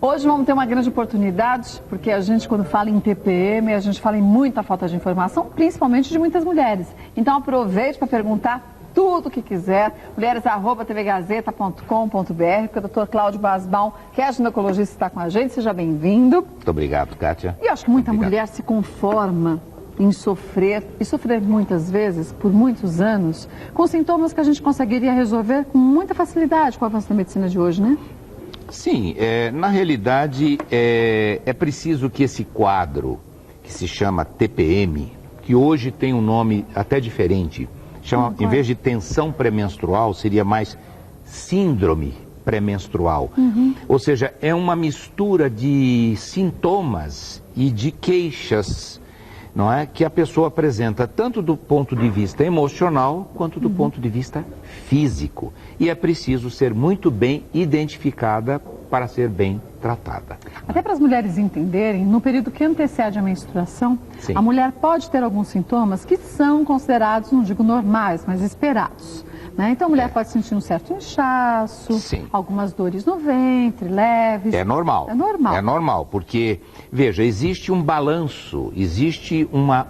Hoje vamos ter uma grande oportunidade, porque a gente, quando fala em TPM, a gente fala em muita falta de informação, principalmente de muitas mulheres. Então aproveite para perguntar tudo o que quiser, mulheres@tvgazeta.com.br, porque o Dr. Cláudio Basbaum, que é ginecologista, está com a gente. Seja bem-vindo. Muito obrigado, Kátia. E eu acho que muita mulher se conforma em sofrer, e sofrer muitas vezes, por muitos anos, com sintomas que a gente conseguiria resolver com muita facilidade com o avanço da medicina de hoje, né? Sim, na realidade é preciso que esse quadro, que se chama TPM, que hoje tem um nome até diferente, chama, em vez de tensão pré-menstrual, seria mais síndrome pré-menstrual. Ou seja, é uma mistura de sintomas e de queixas, não é, que a pessoa apresenta tanto do ponto de vista emocional quanto do ponto de vista físico. E é preciso ser muito bem identificada para ser bem tratada. Até para as mulheres entenderem, no período que antecede a menstruação, Sim. a mulher pode ter alguns sintomas que são considerados, não digo normais, mas esperados, né? Então a mulher pode sentir um certo inchaço, Sim. algumas dores no ventre, leves. É normal. É normal. É normal, porque, veja, existe um balanço, existe uma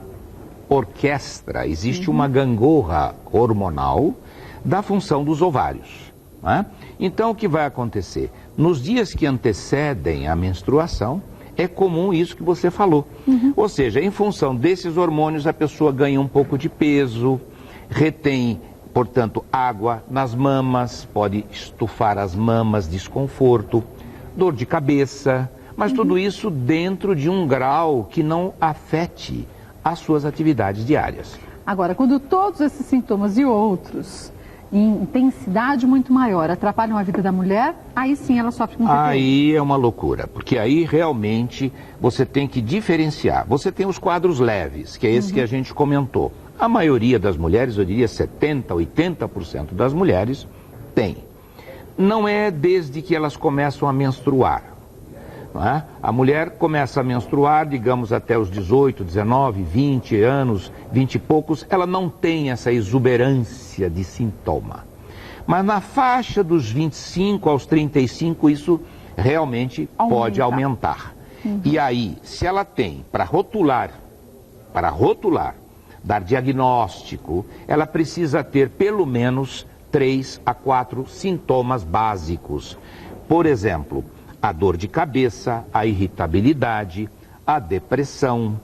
orquestra, existe uma gangorra hormonal da função dos ovários, né? Então, o que vai acontecer? Nos dias que antecedem a menstruação, é comum isso que você falou. Ou seja, em função desses hormônios, a pessoa ganha um pouco de peso, retém, portanto, água nas mamas, pode estufar as mamas, desconforto, dor de cabeça, mas tudo isso dentro de um grau que não afete as suas atividades diárias. Agora, quando todos esses sintomas e outros, em intensidade muito maior, atrapalham a vida da mulher, aí sim ela sofre com TPM. Aí é uma loucura, porque aí realmente você tem que diferenciar. Você tem os quadros leves, que é esse que a gente comentou. A maioria das mulheres, eu diria 70%, 80% das mulheres, tem. Não é desde que elas começam a menstruar. Não é? A mulher começa a menstruar, digamos, até os 18, 19, 20 anos, 20 e poucos, ela não tem essa exuberância de sintoma. Mas na faixa dos 25 aos 35, isso realmente pode aumentar. E aí, se ela tem para rotular, dar diagnóstico, ela precisa ter pelo menos 3 a 4 sintomas básicos. Por exemplo, a dor de cabeça, a irritabilidade, a depressão,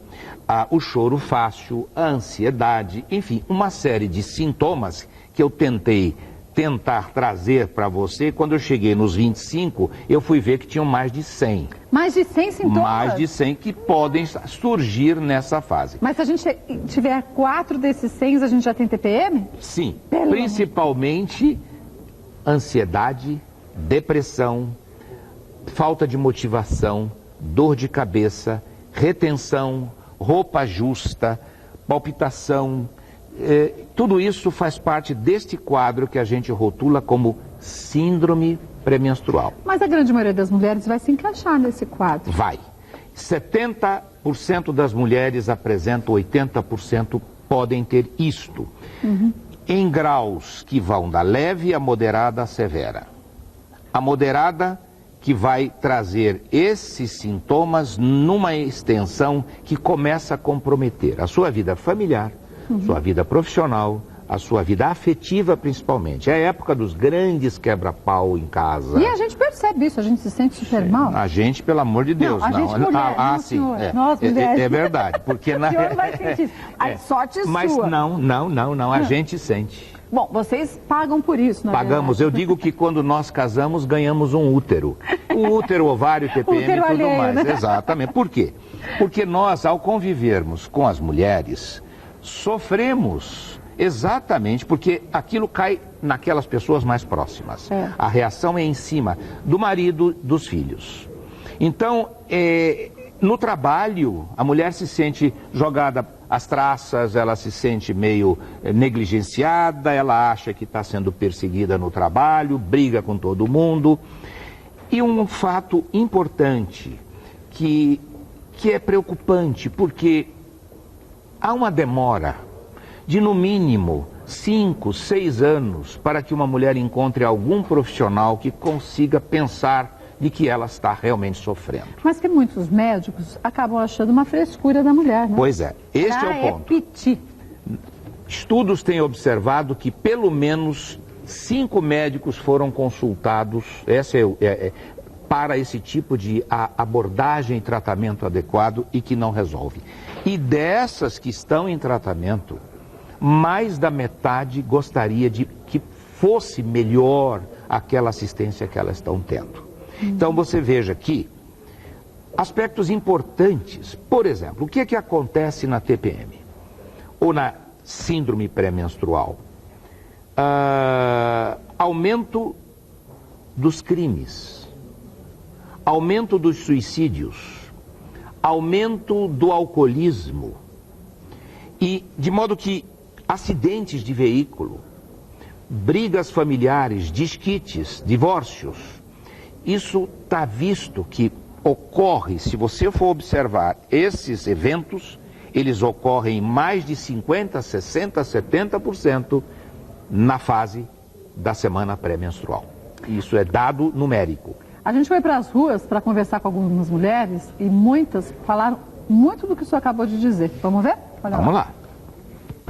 o choro fácil, a ansiedade, enfim, uma série de sintomas que eu tentar trazer para você. Quando eu cheguei nos 25, eu fui ver que tinham mais de 100. Mais de 100 sintomas? Mais de 100 que podem surgir nessa fase. Mas se a gente tiver 4 desses 100, a gente já tem TPM? Sim, principalmente ansiedade, depressão, falta de motivação, dor de cabeça, retenção, roupa justa, palpitação. Tudo isso faz parte deste quadro que a gente rotula como síndrome pré-menstrual. Mas a grande maioria das mulheres vai se encaixar nesse quadro. Vai. 70% das mulheres apresentam, 80% podem ter isto. Em graus que vão da leve à moderada à severa. A moderada que vai trazer esses sintomas numa extensão que começa a comprometer a sua vida familiar, sua vida profissional, a sua vida afetiva principalmente. É a época dos grandes quebra-pau em casa. E a gente percebe isso, a gente se sente super mal. A gente, pelo amor de Deus. Não, a gente mulher, não, sim. Nós mulheres. É verdade, porque O senhor vai sentir isso. A sorte Mas sua. não, a gente sente. Bom, vocês pagam por isso, não é? Pagamos. Eu digo que quando nós casamos, ganhamos um útero. O útero, ovário, TPM útero e tudo alheio, mais. né? Exatamente. Por quê? Porque nós, ao convivermos com as mulheres, sofremos exatamente porque aquilo cai naquelas pessoas mais próximas. A reação é em cima do marido, dos filhos. Então, no trabalho, a mulher se sente jogada às traças, ela se sente meio negligenciada, ela acha que está sendo perseguida no trabalho, briga com todo mundo. E um fato importante que é preocupante, porque há uma demora de no mínimo 5, 6 anos para que uma mulher encontre algum profissional que consiga pensar de que ela está realmente sofrendo. Mas que muitos médicos acabam achando uma frescura da mulher, né? Pois é, este é o ponto. Piti. Estudos têm observado que pelo menos 5 médicos foram consultados para esse tipo de abordagem e tratamento adequado e que não resolve. E dessas que estão em tratamento, mais da metade gostaria de que fosse melhor aquela assistência que elas estão tendo. Então você veja aqui aspectos importantes. Por exemplo, o que é que acontece na TPM ou na síndrome pré-menstrual? Aumento dos crimes, aumento dos suicídios, aumento do alcoolismo e de modo que acidentes de veículo, brigas familiares, desquites, divórcios, isso está visto que ocorre, se você for observar esses eventos, eles ocorrem em mais de 50%, 60%, 70% na fase da semana pré-menstrual. Isso é dado numérico. A gente foi para as ruas para conversar com algumas mulheres e muitas falaram muito do que o senhor acabou de dizer. Vamos ver? Vamos lá.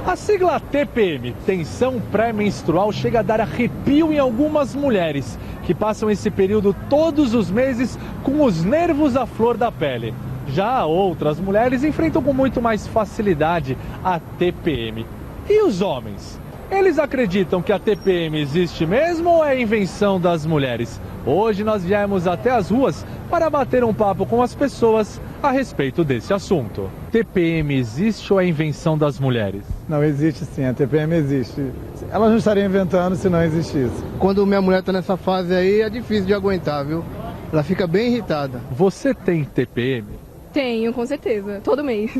A sigla TPM, tensão pré-menstrual, chega a dar arrepio em algumas mulheres que passam esse período todos os meses com os nervos à flor da pele. Já outras mulheres enfrentam com muito mais facilidade a TPM. E os homens? Eles acreditam que a TPM existe mesmo ou é invenção das mulheres? Hoje nós viemos até as ruas para bater um papo com as pessoas a respeito desse assunto. TPM existe ou é invenção das mulheres? Não, existe sim, a TPM existe. Elas não estariam inventando se não existisse. Quando minha mulher está nessa fase aí, é difícil de aguentar, viu? Ela fica bem irritada. Você tem TPM? Tenho, com certeza. Todo mês.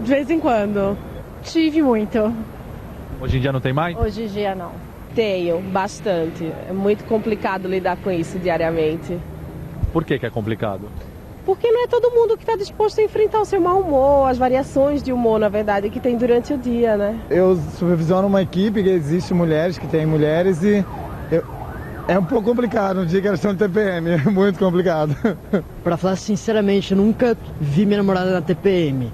De vez em quando. Tive muito. Hoje em dia não tem mais? Hoje em dia não. Tenho, bastante. É muito complicado lidar com isso diariamente. Por que é complicado? Porque não é todo mundo que está disposto a enfrentar o seu mau humor, as variações de humor, na verdade, que tem durante o dia, né? Eu supervisiono uma equipe que existe mulheres, que tem mulheres e é um pouco complicado no dia que elas estão no TPM, é muito complicado. Pra falar sinceramente, eu nunca vi minha namorada na TPM.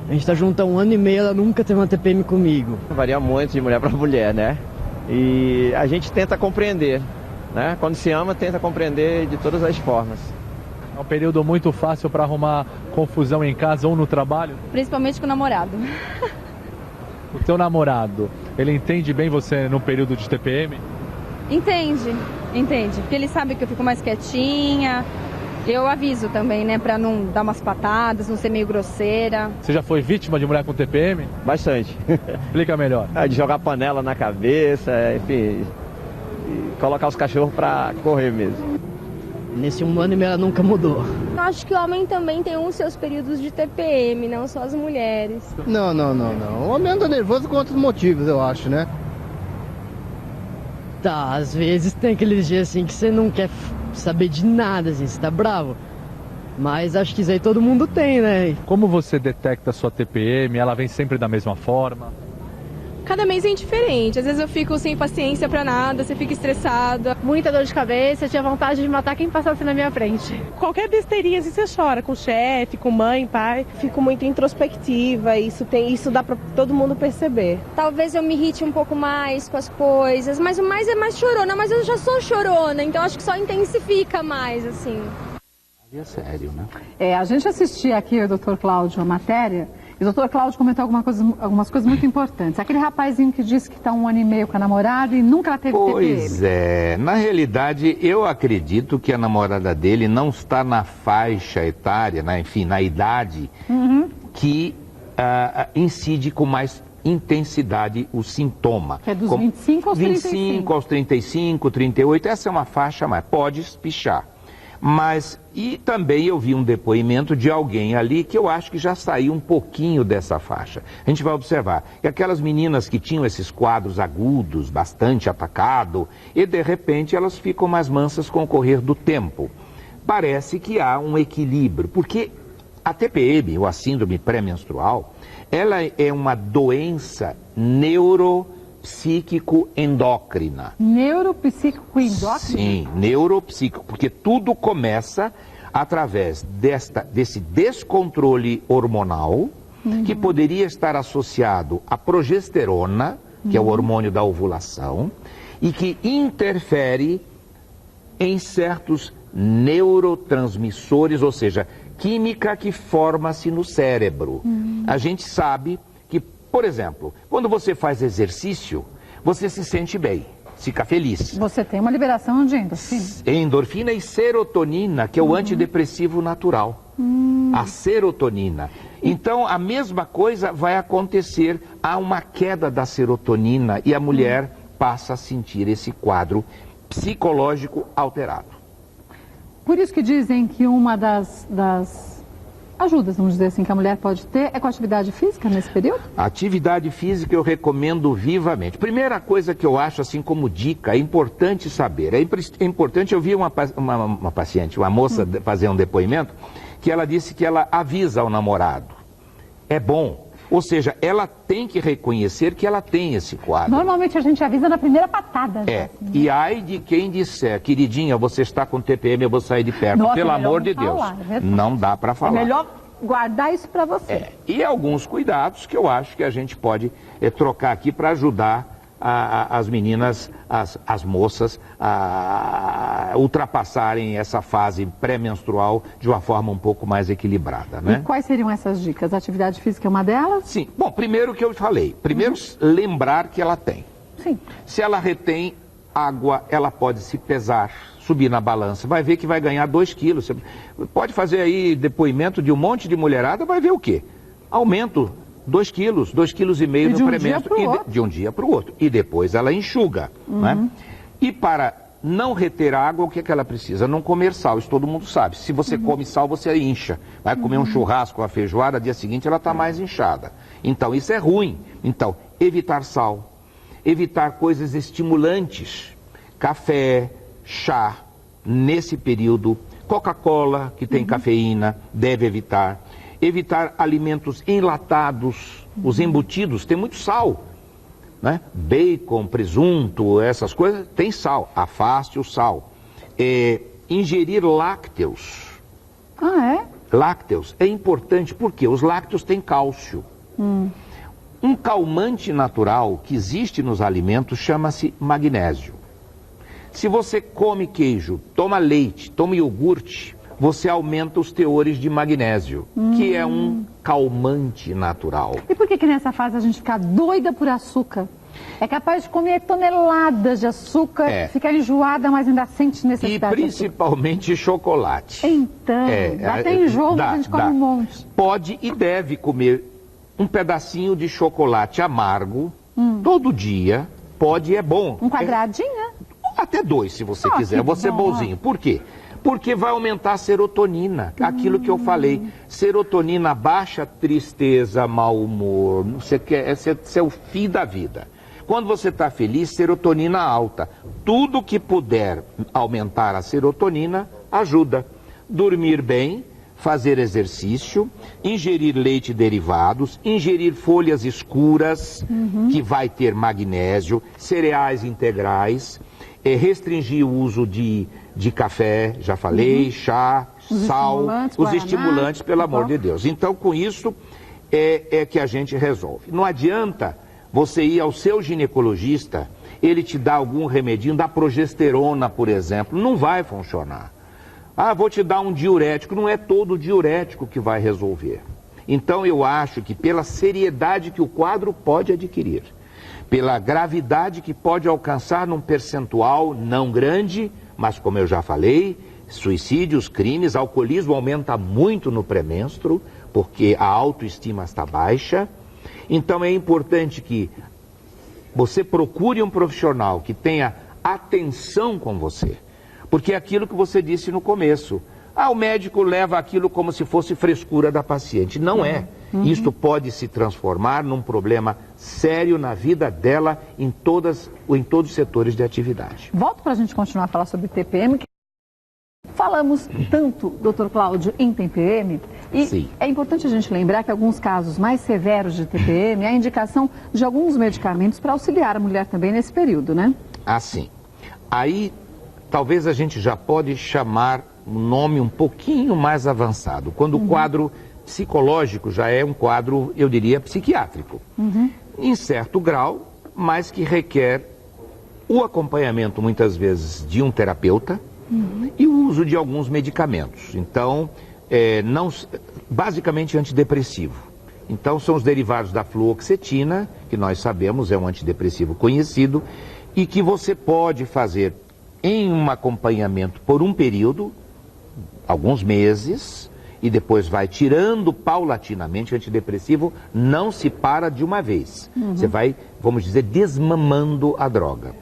A gente tá junto há 1 ano e meio, ela nunca teve uma TPM comigo. Varia muito de mulher para mulher, né? E a gente tenta compreender, né? Quando se ama, tenta compreender de todas as formas. É um período muito fácil para arrumar confusão em casa ou no trabalho? Principalmente com o namorado. O teu namorado, ele entende bem você no período de TPM? Entende. Porque ele sabe que eu fico mais quietinha. Eu aviso também, né, pra não dar umas patadas, não ser meio grosseira. Você já foi vítima de mulher com TPM? Bastante. Explica melhor. De jogar panela na cabeça, enfim, e colocar os cachorros pra correr mesmo. Nesse 1 ano e meio ela nunca mudou. Acho que o homem também tem os seus períodos de TPM, não só as mulheres. Não. O homem anda nervoso com outros motivos, eu acho, né? Tá, às vezes tem aqueles dias assim que você não quer saber de nada, assim, você tá bravo. Mas acho que isso aí todo mundo tem, né? Como você detecta a sua TPM? Ela vem sempre da mesma forma? Cada mês é diferente. Às vezes eu fico sem paciência pra nada, você fica estressada. Muita dor de cabeça, eu tinha vontade de matar quem passasse na minha frente. Qualquer besteirinha assim você chora, com o chefe, com mãe, pai. Fico muito introspectiva, isso dá pra todo mundo perceber. Talvez eu me irrite um pouco mais com as coisas, mas o mais é mais chorona, mas eu já sou chorona, então acho que só intensifica mais, assim. É sério, né? A gente assistia aqui, o Dr. Cláudio, a matéria, e o Dr. Cláudio comentou algumas coisas muito importantes. Aquele rapazinho que disse que está 1 ano e meio com a namorada e nunca teve TPM. Pois é, na realidade eu acredito que a namorada dele não está na faixa etária, né? Enfim, na idade que incide com mais intensidade o sintoma. Que é dos 25 aos 35. 25 aos 35, 38, essa é uma faixa mais, pode espichar. Mas, e também eu vi um depoimento de alguém ali que eu acho que já saiu um pouquinho dessa faixa. A gente vai observar que aquelas meninas que tinham esses quadros agudos, bastante atacado, e de repente elas ficam mais mansas com o correr do tempo. Parece que há um equilíbrio, porque a TPM, ou a síndrome pré-menstrual, ela é uma doença neuropsicológica. neuropsíquico-endócrina. Neuropsíquico-endócrina? Sim, neuropsíquico, porque tudo começa através desse descontrole hormonal, que poderia estar associado à progesterona, que é o hormônio da ovulação, e que interfere em certos neurotransmissores, ou seja, química que forma-se no cérebro. A gente sabe que, por exemplo, quando você faz exercício, você se sente bem, fica feliz. Você tem uma liberação de endorfina. Endorfina e serotonina, que é o antidepressivo natural. A serotonina. Então, a mesma coisa vai acontecer, há uma queda da serotonina e a mulher passa a sentir esse quadro psicológico alterado. Por isso que dizem que uma das ajudas, vamos dizer assim, que a mulher pode ter é com a atividade física nesse período? A atividade física eu recomendo vivamente. Primeira coisa que eu acho, assim como dica, é importante saber. É importante, eu vi uma paciente, uma moça fazer um depoimento, que ela disse que ela avisa ao namorado. É bom. Ou seja, ela tem que reconhecer que ela tem esse quadro. Normalmente a gente avisa na primeira patada. É, e ai de quem disser, queridinha, você está com TPM, eu vou sair de perto. Nossa, pelo amor de Deus, não dá para falar. É melhor guardar isso para você. E alguns cuidados que eu acho que a gente pode trocar aqui para ajudar as meninas, as moças, a ultrapassarem essa fase pré-menstrual de uma forma um pouco mais equilibrada, né? E quais seriam essas dicas? A atividade física é uma delas? Sim. Bom, primeiro o que eu falei. Primeiro, lembrar que ela tem. Sim. Se ela retém água, ela pode se pesar, subir na balança. Vai ver que vai ganhar 2 quilos. Você pode fazer aí depoimento de um monte de mulherada, vai ver o quê? Aumento 2 quilos, 2,5 quilos no pré-menstru. De um dia para o outro. E depois ela enxuga, né? E para não reter água, o que é que ela precisa? Não comer sal, isso todo mundo sabe. Se você come sal, você incha. Vai comer um churrasco, uma feijoada, dia seguinte ela está mais inchada. Então isso é ruim. Então, evitar sal, evitar coisas estimulantes, café, chá, nesse período, Coca-Cola, que tem cafeína, deve evitar. Evitar alimentos enlatados, os embutidos, tem muito sal, né? Bacon, presunto, essas coisas, tem sal, afaste o sal. Ingerir lácteos. Ah, é? Lácteos é importante, porque os lácteos têm cálcio. Um calmante natural que existe nos alimentos chama-se magnésio. Se você come queijo, toma leite, toma iogurte, você aumenta os teores de magnésio, que é um calmante natural. E por que nessa fase a gente fica doida por açúcar? É capaz de comer toneladas de açúcar, ficar enjoada, mas ainda sente necessidade. E principalmente chocolate. Então, dá até enjoo, a gente come um monte. Pode e deve comer um pedacinho de chocolate amargo todo dia. Pode e é bom. Um quadradinho? Até 2, se você quiser. Você é bonzinho. Por quê? Porque vai aumentar a serotonina, aquilo que eu falei. Serotonina baixa, tristeza, mau humor, você quer, é o fim da vida. Quando você está feliz, serotonina alta. Tudo que puder aumentar a serotonina, ajuda. Dormir bem, fazer exercício, ingerir leite e derivados, ingerir folhas escuras, que vai ter magnésio, cereais integrais, restringir o uso de café, já falei, chá, sal, os estimulantes, pelo amor de Deus. Então, com isso, é que a gente resolve. Não adianta você ir ao seu ginecologista, ele te dá algum remedinho, da progesterona, por exemplo, não vai funcionar. Ah, vou te dar um diurético, não é todo diurético que vai resolver. Então, eu acho que pela seriedade que o quadro pode adquirir, pela gravidade que pode alcançar num percentual não grande, mas como eu já falei, suicídios, crimes, alcoolismo aumenta muito no pré-menstro, porque a autoestima está baixa. Então é importante que você procure um profissional que tenha atenção com você, porque é aquilo que você disse no começo. Ah, o médico leva aquilo como se fosse frescura da paciente. Não é. Isto pode se transformar num problema sério na vida dela em todos os setores de atividade. Volto para a gente continuar a falar sobre TPM. Falamos tanto, doutor Cláudio, em TPM, e Sim. É importante a gente lembrar que alguns casos mais severos de TPM, há indicação de alguns medicamentos para auxiliar a mulher também nesse período, né? Ah, sim. Aí, talvez a gente já pode chamar um nome um pouquinho mais avançado, quando o quadro psicológico já é um quadro, eu diria, psiquiátrico. Em certo grau, mas que requer o acompanhamento, muitas vezes, de um terapeuta e o uso de alguns medicamentos. Então, basicamente antidepressivo. Então, são os derivados da fluoxetina, que nós sabemos é um antidepressivo conhecido, e que você pode fazer em um acompanhamento por um período, alguns meses, e depois vai tirando paulatinamente. O antidepressivo não se para de uma vez. Você vai, vamos dizer, desmamando a droga.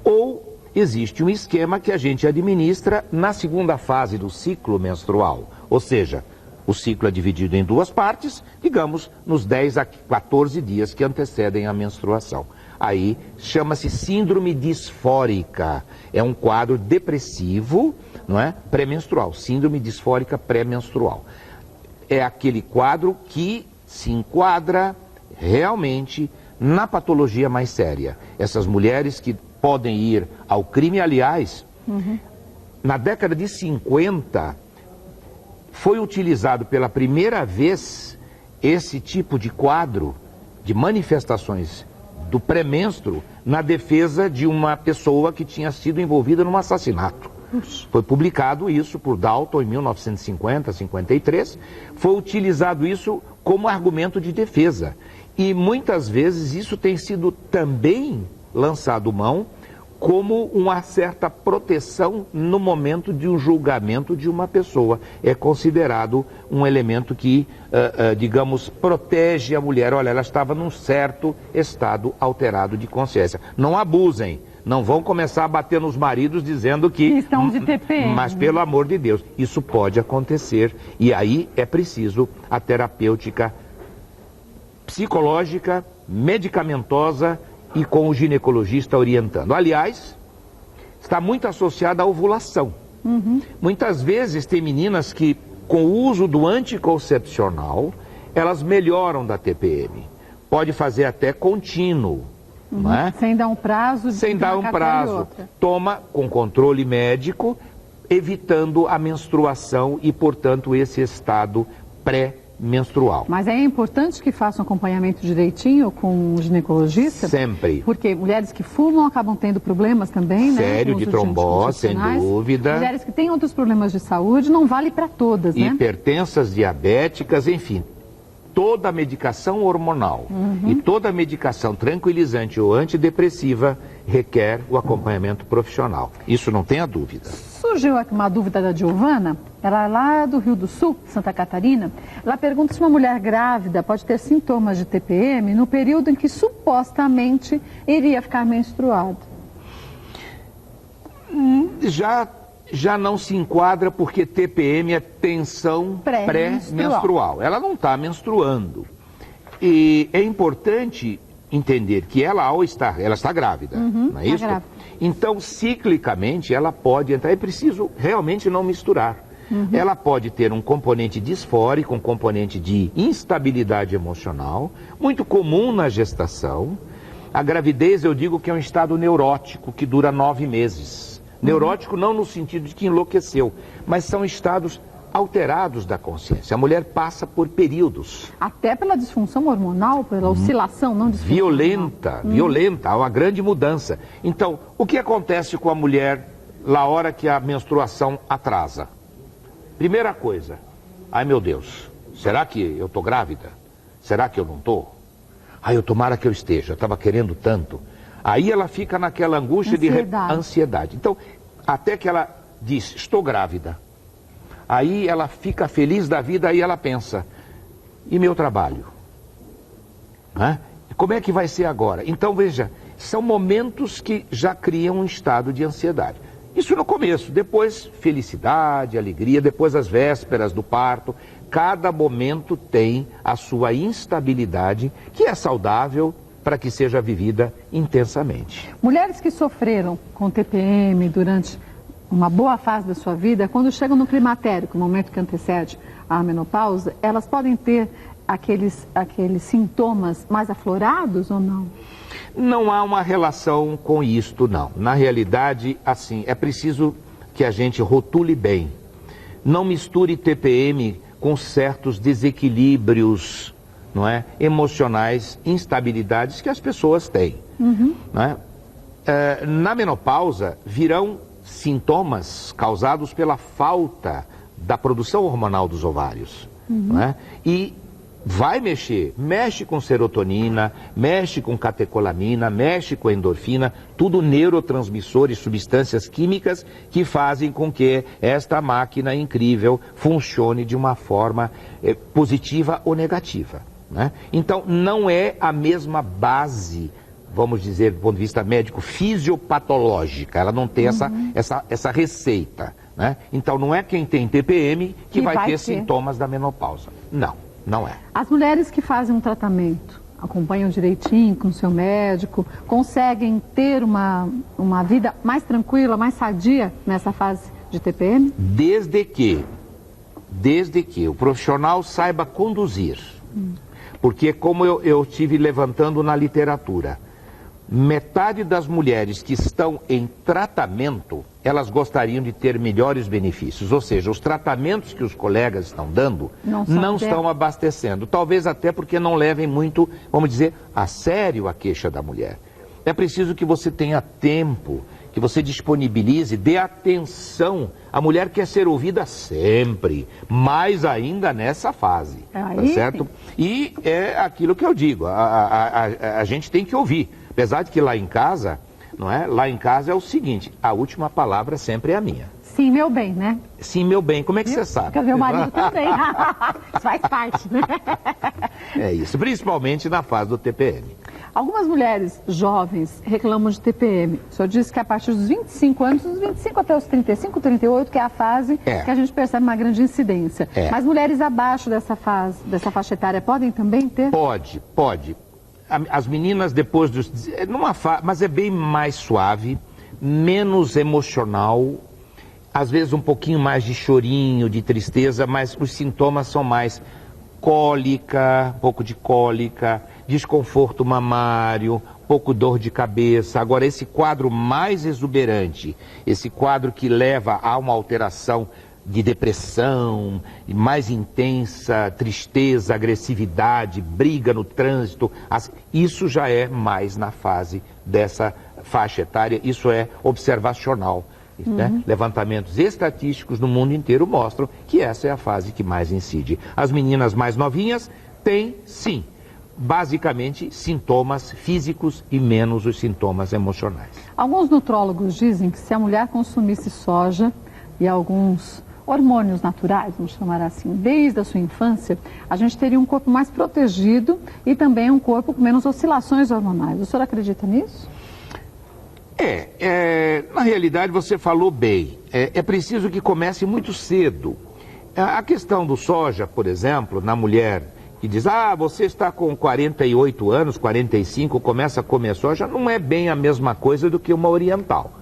Ou existe um esquema que a gente administra na segunda fase do ciclo menstrual. Ou seja, o ciclo é dividido em duas partes, digamos, nos 10 a 14 dias que antecedem a menstruação. Aí chama-se síndrome disfórica. É um quadro depressivo, não é? Pré-menstrual. Síndrome disfórica pré-menstrual. É aquele quadro que se enquadra realmente na patologia mais séria. Essas mulheres que podem ir ao crime, aliás, na década de 50, foi utilizado pela primeira vez esse tipo de quadro de manifestações do pré-menstro na defesa de uma pessoa que tinha sido envolvida num assassinato. Foi publicado isso por Dalton em 1950, 53. Foi utilizado isso como argumento de defesa. E muitas vezes isso tem sido também lançado mão como uma certa proteção no momento de um julgamento de uma pessoa. É considerado um elemento que, digamos, protege a mulher. Olha, ela estava num certo estado alterado de consciência. Não abusem, não vão começar a bater nos maridos dizendo que estão de TPM. Mas, pelo amor de Deus, isso pode acontecer. E aí é preciso a terapêutica psicológica, medicamentosa, e com o ginecologista orientando. Aliás, está muito associada à ovulação. Muitas vezes tem meninas que, com o uso do anticoncepcional, elas melhoram da TPM. Pode fazer até contínuo. Não é? Sem dar um prazo. Sem dar um prazo. Toma com controle médico, evitando a menstruação e, portanto, esse estado pré-menstrual. Mas é importante que façam acompanhamento direitinho com o ginecologista? Sempre. Porque mulheres que fumam acabam tendo problemas também, né? Sério, de trombose, sem dúvida. Mulheres que têm outros problemas de saúde, não vale para todas, né? Hipertensas, diabéticas, enfim. Toda medicação hormonal e toda medicação tranquilizante ou antidepressiva requer o acompanhamento profissional. Isso não tenha dúvida. Surgiu aqui uma dúvida da Giovana, ela é lá do Rio do Sul, Santa Catarina. Ela pergunta se uma mulher grávida pode ter sintomas de TPM no período em que supostamente iria ficar menstruada. Já não se enquadra porque TPM é tensão pré-menstrual. Ela não está menstruando. E é importante entender que ela está grávida, não é isso? Então, ciclicamente, ela pode entrar. É preciso realmente não misturar. Ela pode ter um componente disfórico, um componente de instabilidade emocional, muito comum na gestação. A gravidez, eu digo que é um estado neurótico que dura 9 meses. Neurótico não no sentido de que enlouqueceu, mas são estados alterados da consciência. A mulher passa por períodos. Até pela disfunção hormonal, pela oscilação, não disfunção violenta, há uma grande mudança. Então, o que acontece com a mulher na hora que a menstruação atrasa? Primeira coisa, ai meu Deus, será que eu estou grávida? Será que eu não estou? Ai, tomara que eu esteja, eu estava querendo tanto. Aí ela fica naquela angústia de ansiedade. Então, até que ela diz, estou grávida. Aí ela fica feliz da vida, aí ela pensa, e meu trabalho? Como é que vai ser agora? Então, veja, são momentos que já criam um estado de ansiedade. Isso no começo, depois felicidade, alegria, depois as vésperas do parto. Cada momento tem a sua instabilidade, que é saudável para que seja vivida intensamente. Mulheres que sofreram com TPM durante uma boa fase da sua vida, quando chegam no climatério, que é o momento que antecede a menopausa, elas podem ter aqueles sintomas mais aflorados ou não? Não há uma relação com isto, não. Na realidade, assim, é preciso que a gente rotule bem. Não misture TPM com certos desequilíbrios, não é, emocionais, instabilidades que as pessoas têm. Não é? Na menopausa, virão sintomas causados pela falta da produção hormonal dos ovários. Não é? E vai mexe com serotonina, mexe com catecolamina, mexe com endorfina, tudo neurotransmissores, substâncias químicas que fazem com que esta máquina incrível funcione de uma forma positiva ou negativa. Né? Então, não é a mesma base, vamos dizer, do ponto de vista médico, fisiopatológica, ela não tem essa receita. Né? Então, não é quem tem TPM que vai ter sintomas da menopausa. Não. Não é. As mulheres que fazem um tratamento, acompanham direitinho com o seu médico, conseguem ter uma vida mais tranquila, mais sadia nessa fase de TPM? Desde que o profissional saiba conduzir. Porque, como eu estive levantando na literatura, metade das mulheres que estão em tratamento, elas gostariam de ter melhores benefícios. Ou seja, os tratamentos que os colegas estão dando não estão abastecendo. Talvez até porque não levem muito, vamos dizer, a sério a queixa da mulher. É preciso que você tenha tempo, que você disponibilize, dê atenção. A mulher quer ser ouvida sempre, mais ainda nessa fase. Tá certo? E é aquilo que eu digo, a gente tem que ouvir. Apesar de que lá em casa, não é? Lá em casa é o seguinte, a última palavra sempre é a minha. Sim, meu bem, né? Sim, meu bem. Como é que você sabe? Porque meu marido também. Isso faz parte, né? É isso, principalmente na fase do TPM. Algumas mulheres jovens reclamam de TPM. O senhor disse que a partir dos 25 anos, dos 25 até os 35, 38, que é a fase que a gente percebe uma grande incidência. Mas mulheres abaixo dessa faixa etária podem também ter? Pode. As meninas depois dos... mas é bem mais suave, menos emocional, às vezes um pouquinho mais de chorinho, de tristeza, mas os sintomas são mais cólica, um pouco de cólica, desconforto mamário, um pouco dor de cabeça. Agora, esse quadro mais exuberante, esse quadro que leva a uma alteração de depressão, mais intensa, tristeza, agressividade, briga no trânsito, isso já é mais na fase dessa faixa etária, isso é observacional. Né? Levantamentos estatísticos no mundo inteiro mostram que essa é a fase que mais incide. As meninas mais novinhas têm, sim, basicamente sintomas físicos e menos os sintomas emocionais. Alguns nutrólogos dizem que se a mulher consumisse soja e alguns hormônios naturais, vamos chamar assim, desde a sua infância, a gente teria um corpo mais protegido e também um corpo com menos oscilações hormonais. O senhor acredita nisso? Na realidade você falou bem, é preciso que comece muito cedo. A questão do soja, por exemplo, na mulher que diz, você está com 48 anos, 45, começa a comer soja, não é bem a mesma coisa do que uma oriental.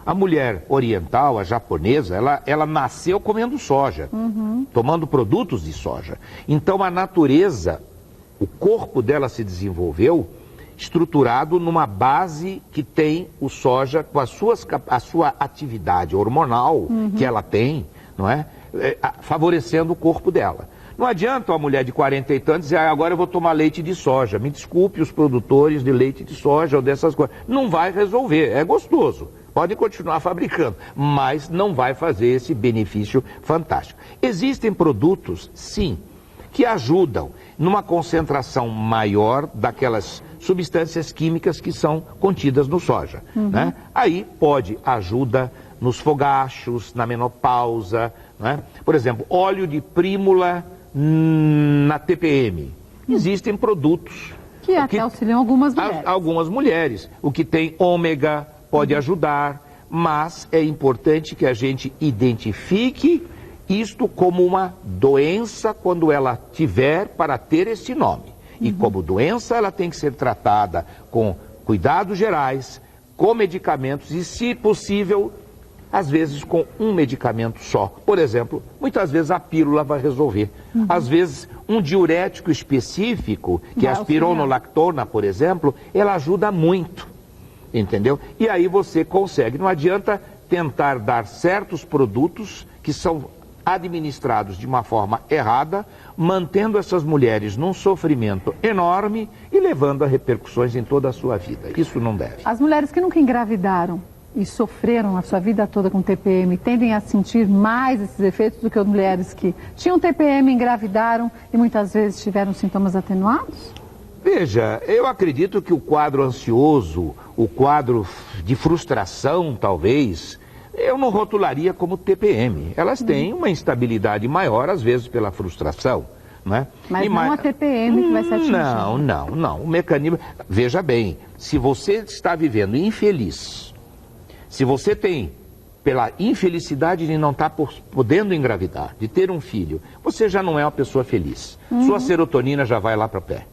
A mulher oriental, a japonesa, ela nasceu comendo soja, tomando produtos de soja. Então a natureza, o corpo dela se desenvolveu estruturado numa base que tem o soja com a sua atividade hormonal que ela tem, não é? Favorecendo o corpo dela. Não adianta a mulher de 40 e tantos dizer, agora eu vou tomar leite de soja. Me desculpe os produtores de leite de soja ou dessas coisas. Não vai resolver, é gostoso. Pode continuar fabricando, mas não vai fazer esse benefício fantástico. Existem produtos, sim, que ajudam numa concentração maior daquelas substâncias químicas que são contidas no soja. Né? Aí ajuda nos fogachos, na menopausa. Né? Por exemplo, óleo de prímula na TPM. Existem produtos que até auxiliam algumas mulheres. Algumas mulheres. O que tem ômega pode ajudar, mas é importante que a gente identifique isto como uma doença quando ela tiver para ter esse nome. E como doença ela tem que ser tratada com cuidados gerais, com medicamentos e, se possível, às vezes com um medicamento só. Por exemplo, muitas vezes a pílula vai resolver. Às vezes um diurético específico, que é a espironolactona, por exemplo, ela ajuda muito, entendeu? E aí você consegue. Não adianta tentar dar certos produtos que são administrados de uma forma errada, mantendo essas mulheres num sofrimento enorme e levando a repercussões em toda a sua vida. Isso não deve. As mulheres que nunca engravidaram e sofreram a sua vida toda com TPM tendem a sentir mais esses efeitos do que as mulheres que tinham TPM, engravidaram e muitas vezes tiveram sintomas atenuados? Veja, eu acredito que o quadro ansioso, o quadro de frustração, talvez, eu não rotularia como TPM. Elas têm uma instabilidade maior, às vezes, pela frustração. Né? Mas não a TPM que vai ser atingida. Não. O mecanismo... Veja bem, se você está vivendo infeliz, se você tem, pela infelicidade de não estar podendo engravidar, de ter um filho, você já não é uma pessoa feliz. Sua serotonina já vai lá para o pé.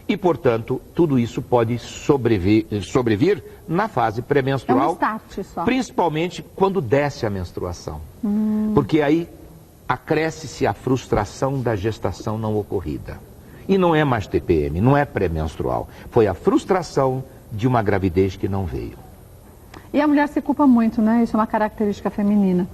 E, portanto, tudo isso pode sobrevir na fase pré-menstrual, é um start só. Principalmente quando desce a menstruação. Porque aí acresce-se a frustração da gestação não ocorrida. E não é mais TPM, não é pré-menstrual. Foi a frustração de uma gravidez que não veio. E a mulher se culpa muito, né? Isso é uma característica feminina.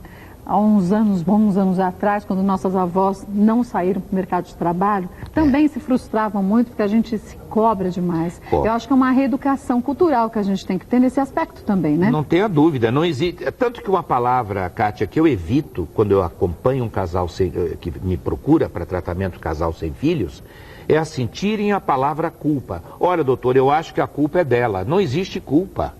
Há uns anos, bons anos atrás, quando nossas avós não saíram para o mercado de trabalho, também se frustravam muito porque a gente se cobra demais. Eu acho que é uma reeducação cultural que a gente tem que ter nesse aspecto também, né? Não tenha dúvida, não existe. Tanto que uma palavra, Kátia, que eu evito quando eu acompanho um casal que me procura para tratamento casal sem filhos, é assim, tirem a palavra culpa. Olha, doutor, eu acho que a culpa é dela. Não existe culpa.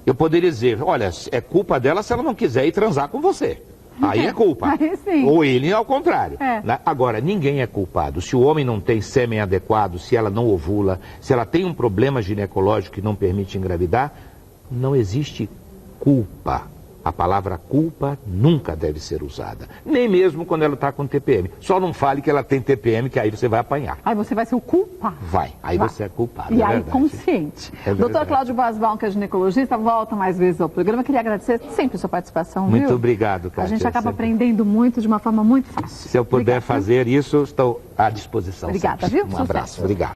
Eu poderia dizer, olha, é culpa dela se ela não quiser ir transar com você. Aí é culpa. Aí sim. Ou ele ao contrário. É. Agora, ninguém é culpado. Se o homem não tem sêmen adequado, se ela não ovula, se ela tem um problema ginecológico que não permite engravidar, não existe culpa. A palavra culpa nunca deve ser usada. Nem mesmo quando ela está com TPM. Só não fale que ela tem TPM, que aí você vai apanhar. Aí você vai ser o culpado. Vai. Aí você é culpado. E é aí verdade. consciente. É Doutor Cláudio Basval, que é ginecologista, volta mais vezes ao programa. Queria agradecer sempre a sua participação, Muito viu? obrigado, Kátia. A gente acaba sempre aprendendo muito de uma forma muito fácil. Se eu puder fazer isso, estou à disposição. Obrigada, sempre. viu? Um abraço. Obrigado.